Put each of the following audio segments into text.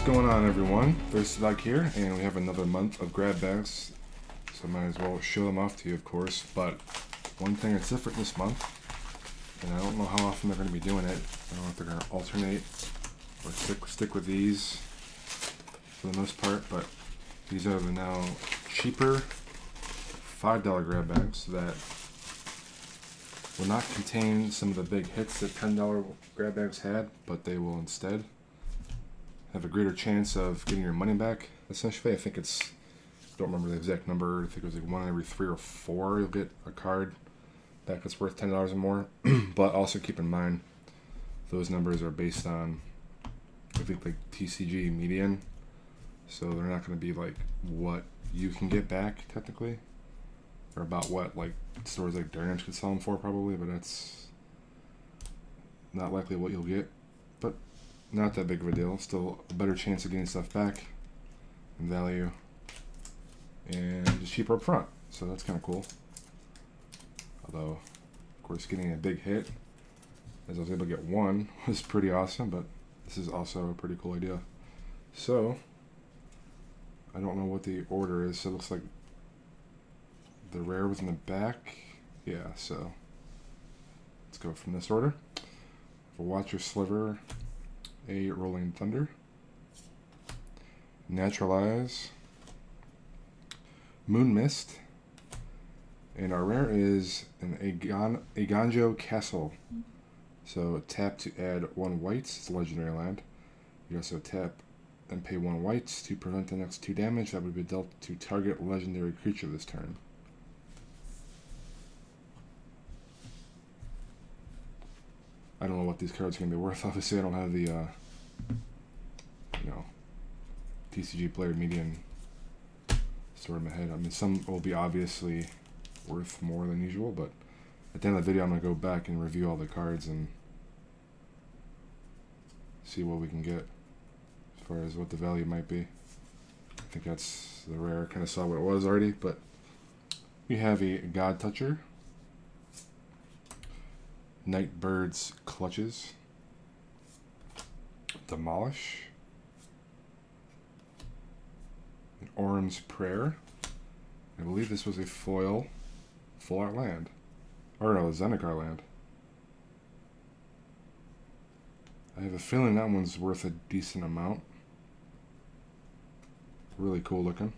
going on, everyone? thirstydog here, and we have another month of grab bags, so I might as well show them off to you, of course. But one thing that's different this month, and I don't know how often they're going to be doing it. I don't know if they're going to alternate or stick with these for the most part, but these are the now cheaper $5 grab bags that will not contain some of the big hits that $10 grab bags had, but they will instead have a greater chance of getting your money back. Essentially, I think it's, I don't remember the exact number, I think it was like 1 every 3 or 4 you'll get a card back that's worth $10 or more. But also keep in mind, those numbers are based on, I think, like TCG median, so they're not going to be like what you can get back technically, or about what like stores like Derium could sell them for probably, but that's not likely what you'll get. But not that big of a deal. Still a better chance of getting stuff back in value, and just cheaper up front, so that's kind of cool. Although, of course, getting a big hit, as I was able to get one, was pretty awesome, but this is also a pretty cool idea. So, I don't know what the order is, so it looks like the rare was in the back. Yeah, so let's go from this order. For Watcher Sliver, a Rolling Thunder, Naturalize, Moon Mist, and our rare is an Aganjo Castle. So tap to add 1 white, it's a legendary land. You also tap and pay 1 white to prevent the next 2 damage that would be dealt to target legendary creature this turn. I don't know what these cards are going to be worth. Obviously, I don't have the, you know, TCG player median stored in my head. I mean, some will be obviously worth more than usual, but at the end of the video, I'm going to go back and review all the cards and see what we can get as far as what the value might be. I think that's the rare. Kind of saw what it was already, but we have a God Toucher, Nightbird's Clutches, Demolish, an Orm's Prayer. I believe this was a foil full art land. Or no, a Zendikar land. I have a feeling that one's worth a decent amount. Really cool looking,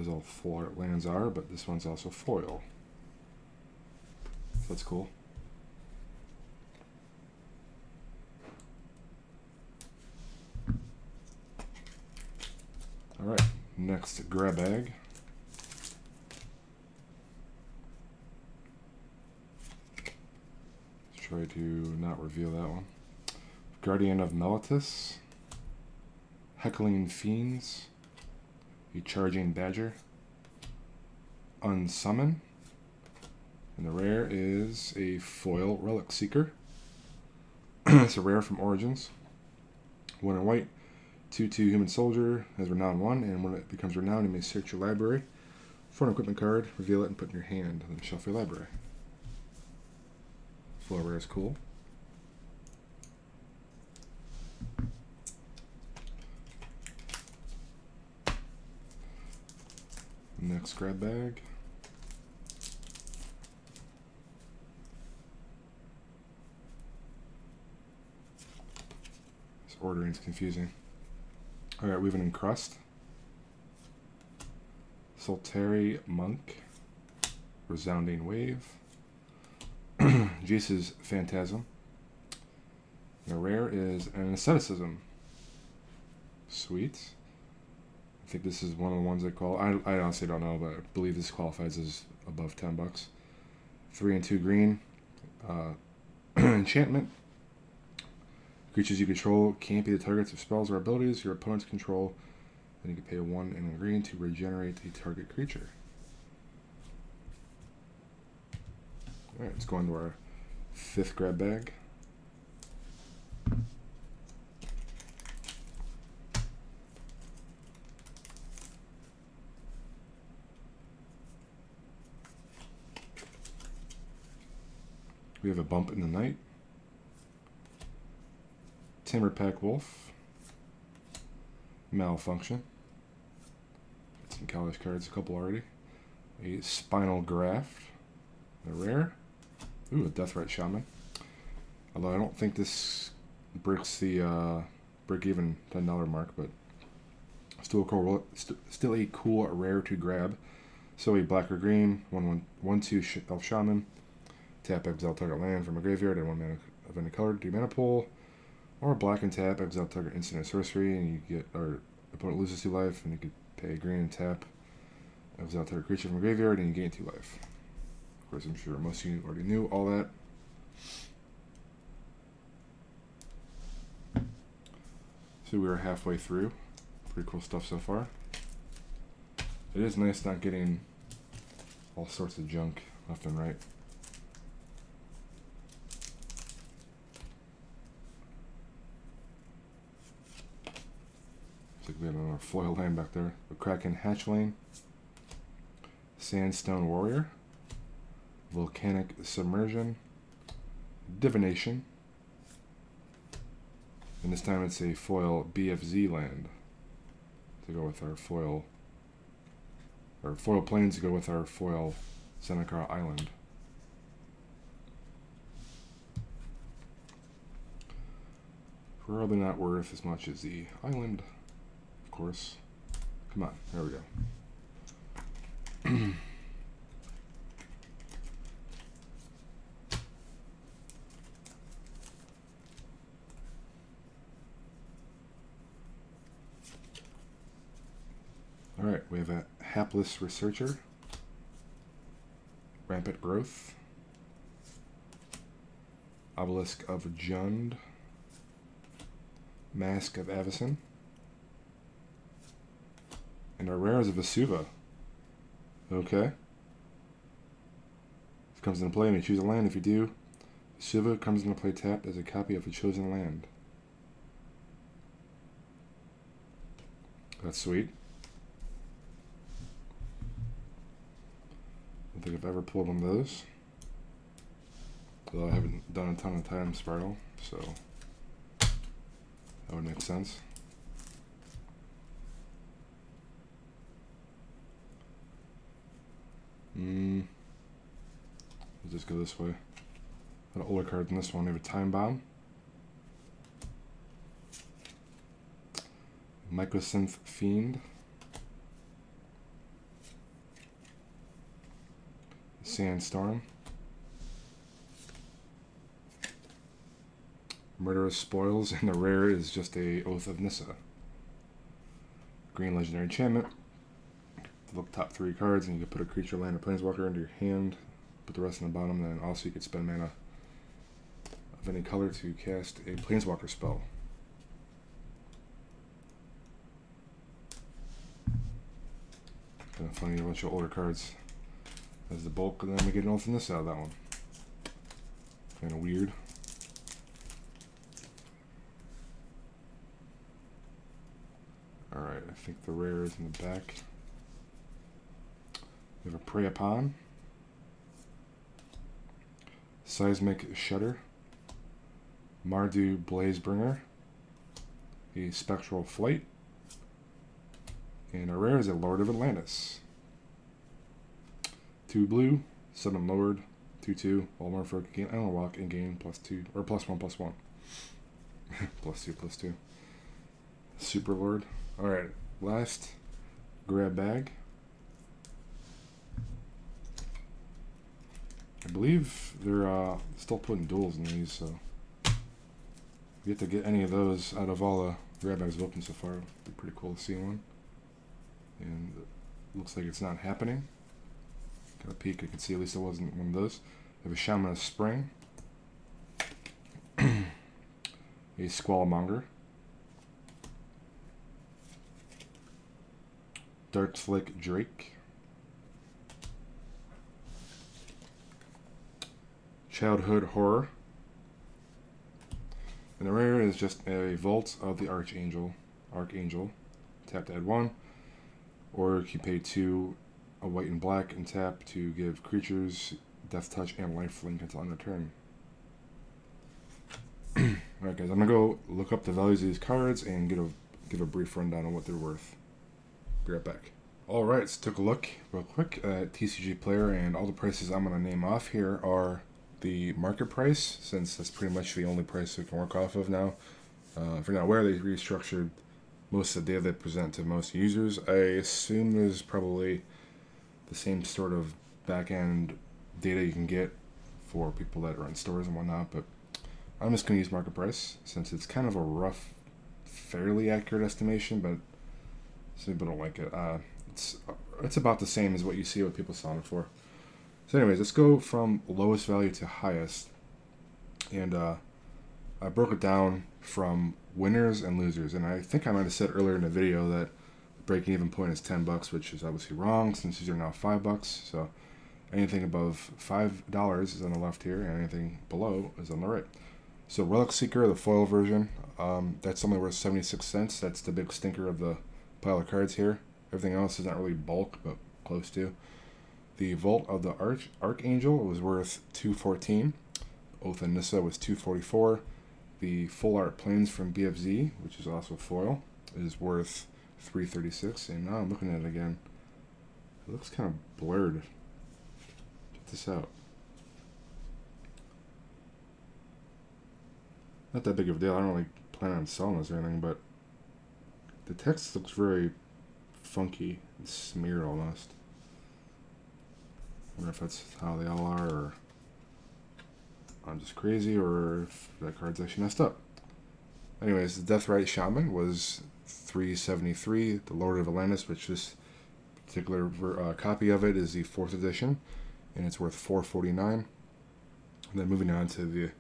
as all full art lands are, but this one's also foil. That's cool. Alright, next grab bag. Let's try to not reveal that one. Guardian of Meletis, Heckling Fiends, a Charging Badger, Unsummon, and the rare is a foil Relic Seeker. It's a rare from Origins. 1 in white, 2/2 Human Soldier, has Renown 1, and when it becomes Renowned, you may search your library for an equipment card, reveal it, and put it in your hand, and then shuffle your library. Foil rare is cool. Next grab bag. Ordering is confusing. Alright, we have an Encrust, Soltari Monk, Resounding Wave, Jace's Phantasm. The rare is an Asceticism. Sweet. I think this is one of the ones they call, I honestly don't know, but I believe this qualifies as above $10. 3 and 2 green. Enchantment. Creatures you control can't be the targets of spells or abilities your opponents control, and you can pay 1 and a green to regenerate a target creature. Alright, let's go into our 5th grab bag. We have a Bump in the Night, Timberpack Wolf. Malfunction. Some college cards, a couple already. A Spinal Graft. A rare. Ooh, a Deathrite Shaman. Although I don't think this breaks the break-even $10 mark, but still a cool rare to grab. So a black or green, 1/2 Elf Shaman. Tap, exile target land from a graveyard and 1 mana of any color. Do mana pool. Or black and tap, exile target instant or sorcery, and you get, or opponent loses 2 life, and you could pay green and tap, exile target creature from a graveyard, and you gain 2 life. Of course, I'm sure most of you already knew all that. So we are halfway through. Pretty cool stuff so far. It is nice not getting all sorts of junk left and right. Looks like we have another foil land back there. The Kraken Hatchling, Sandstone Warrior, Volcanic Submersion, Divination, and this time it's a foil BFZ land to go with our foil, or foil planes to go with our foil Seneca Island. Probably not worth as much as the island, of course. Come on, there we go. Alright, we have a Hapless Researcher, Rampant Growth, Obelisk of Jund, Mask of Avacyn, and our rare is a Vesuva. Okay. This comes into play and you choose a land. If you do, Vesuva comes into play tapped as a copy of a chosen land. That's sweet. I don't think I've ever pulled one of those. Although I haven't done a ton of time Spiral, so that would make sense. We'll just go this way. Got an older card than this one. We have a Time Bomb, Mycosynth Fiend, Sandstorm, Murderous Spoils, and the rare is just a Oath of Nissa. Green legendary enchantment. Look top 3 cards, and you can put a creature, land, or planeswalker into your hand. Put the rest on the bottom, then also you can spend mana of any color to cast a planeswalker spell. Kind of funny, a bunch of older cards as the bulk, and then we get an Oath of Nissa out of that one. Kind of weird. Alright, I think the rare is in the back. We have a Prey Upon, Seismic Shudder, Mardu Blazebringer, a Spectral Flight, and our rare is a Lord of Atlantis. 2 blue, summon Lord, 2/2, all more for gain Island Walk and gain +2, or +1/+1. +2/+2. Super Lord. Alright, last grab bag. I believe they're still putting duels in these, so if we get to get any of those out of all the grab bags I've opened so far, it'd be pretty cool to see one. And it looks like it's not happening. Got a peek, I can see at least it wasn't one of those. We have a Shaman of Spring, a Squallmonger, Darkslick Drake, Childhood Horror, and the rare is just a Vault of the Archangel, tap to add 1, or you can pay 2, a white and black, and tap to give creatures Death Touch and Lifelink until end of turn. Alright guys, I'm gonna go look up the values of these cards and give a brief rundown on what they're worth. Be right back. Alright, so took a look real quick at TCG Player, and all the prices I'm gonna name off here are the market price, since that's pretty much the only price we can work off of now. If you're not aware, they restructured most of the data they present to most users. I assume there's probably the same sort of back-end data you can get for people that run stores and whatnot, but I'm just going to use market price since it's kind of a rough, fairly accurate estimation, but some people don't like it. It's about the same as what you see what people selling it for. So anyways, let's go from lowest value to highest, and I broke it down from winners and losers, and I think I might have said earlier in the video that the breaking even point is $10, which is obviously wrong since these are now $5. So anything above $5 is on the left here, and anything below is on the right. So Relic Seeker, the foil version, that's only worth 76 cents. That's the big stinker of the pile of cards here. Everything else is not really bulk, but close to. The Vault of the Archangel was worth $214. Oath and Nissa was $244. The Full Art Planes from BFZ, which is also foil, is worth $336. And now I'm looking at it again. It looks kind of blurred. Check this out. Not that big of a deal. I don't really plan on selling this or anything, but the text looks very funky and smeared almost. I wonder if that's how they all are, or I'm just crazy, or if that card's actually messed up. Anyways, the Deathrite Shaman was $373. The Lord of Atlantis, which this particular copy of it is the 4th edition, and it's worth $449. And then moving on to the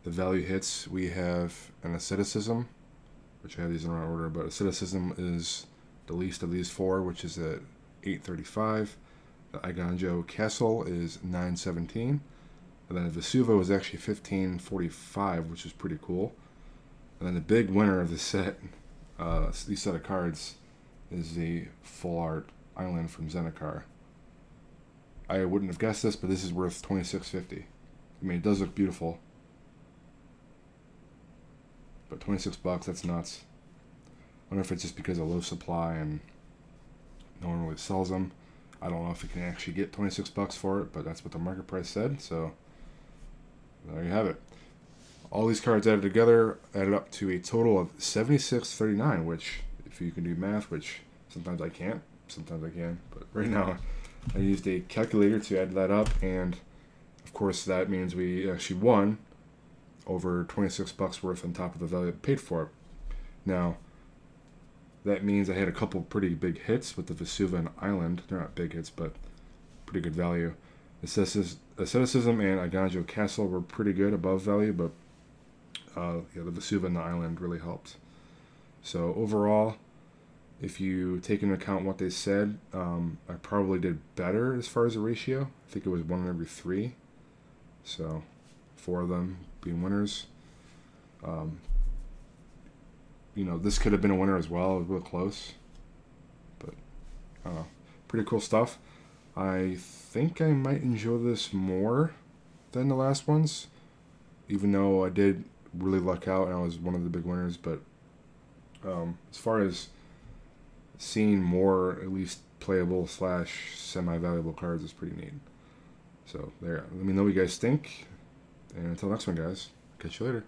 value hits, we have an Asceticism, which I have these in the wrong order, but Asceticism is the least of these four, which is at $835. The Iganjo Castle is $917. And then the Vesuva is actually $1545, which is pretty cool. And then the big winner of the set, these set of cards, is the Full Art Island from Zendikar. I wouldn't have guessed this, but this is worth $26.50. I mean, it does look beautiful, but $26, that's nuts. I wonder if it's just because of low supply and no one really sells them. I don't know if you can actually get $26 for it, but that's what the market price said, so there you have it. All these cards added together added up to a total of $76.39, which, if you can do math, which sometimes I can't, sometimes I can, but right now I used a calculator to add that up, and of course that means we actually won over $26 worth on top of the value I paid for it. Now, that means I had a couple pretty big hits with the Vesuva and Island. They're not big hits, but pretty good value. Asceticism and Iganjo Castle were pretty good above value, but yeah, the Vesuva and the Island really helped. So overall, if you take into account what they said, I probably did better as far as the ratio. I think it was 1 in every 3. So 4 of them being winners. You know, this could have been a winner as well. It was real close. But, I don't know. Pretty cool stuff. I think I might enjoy this more than the last ones, even though I did really luck out and I was one of the big winners. But as far as seeing more, at least playable / semi-valuable cards is pretty neat. So, there. Let me know what you guys think. And until next one, guys. Catch you later.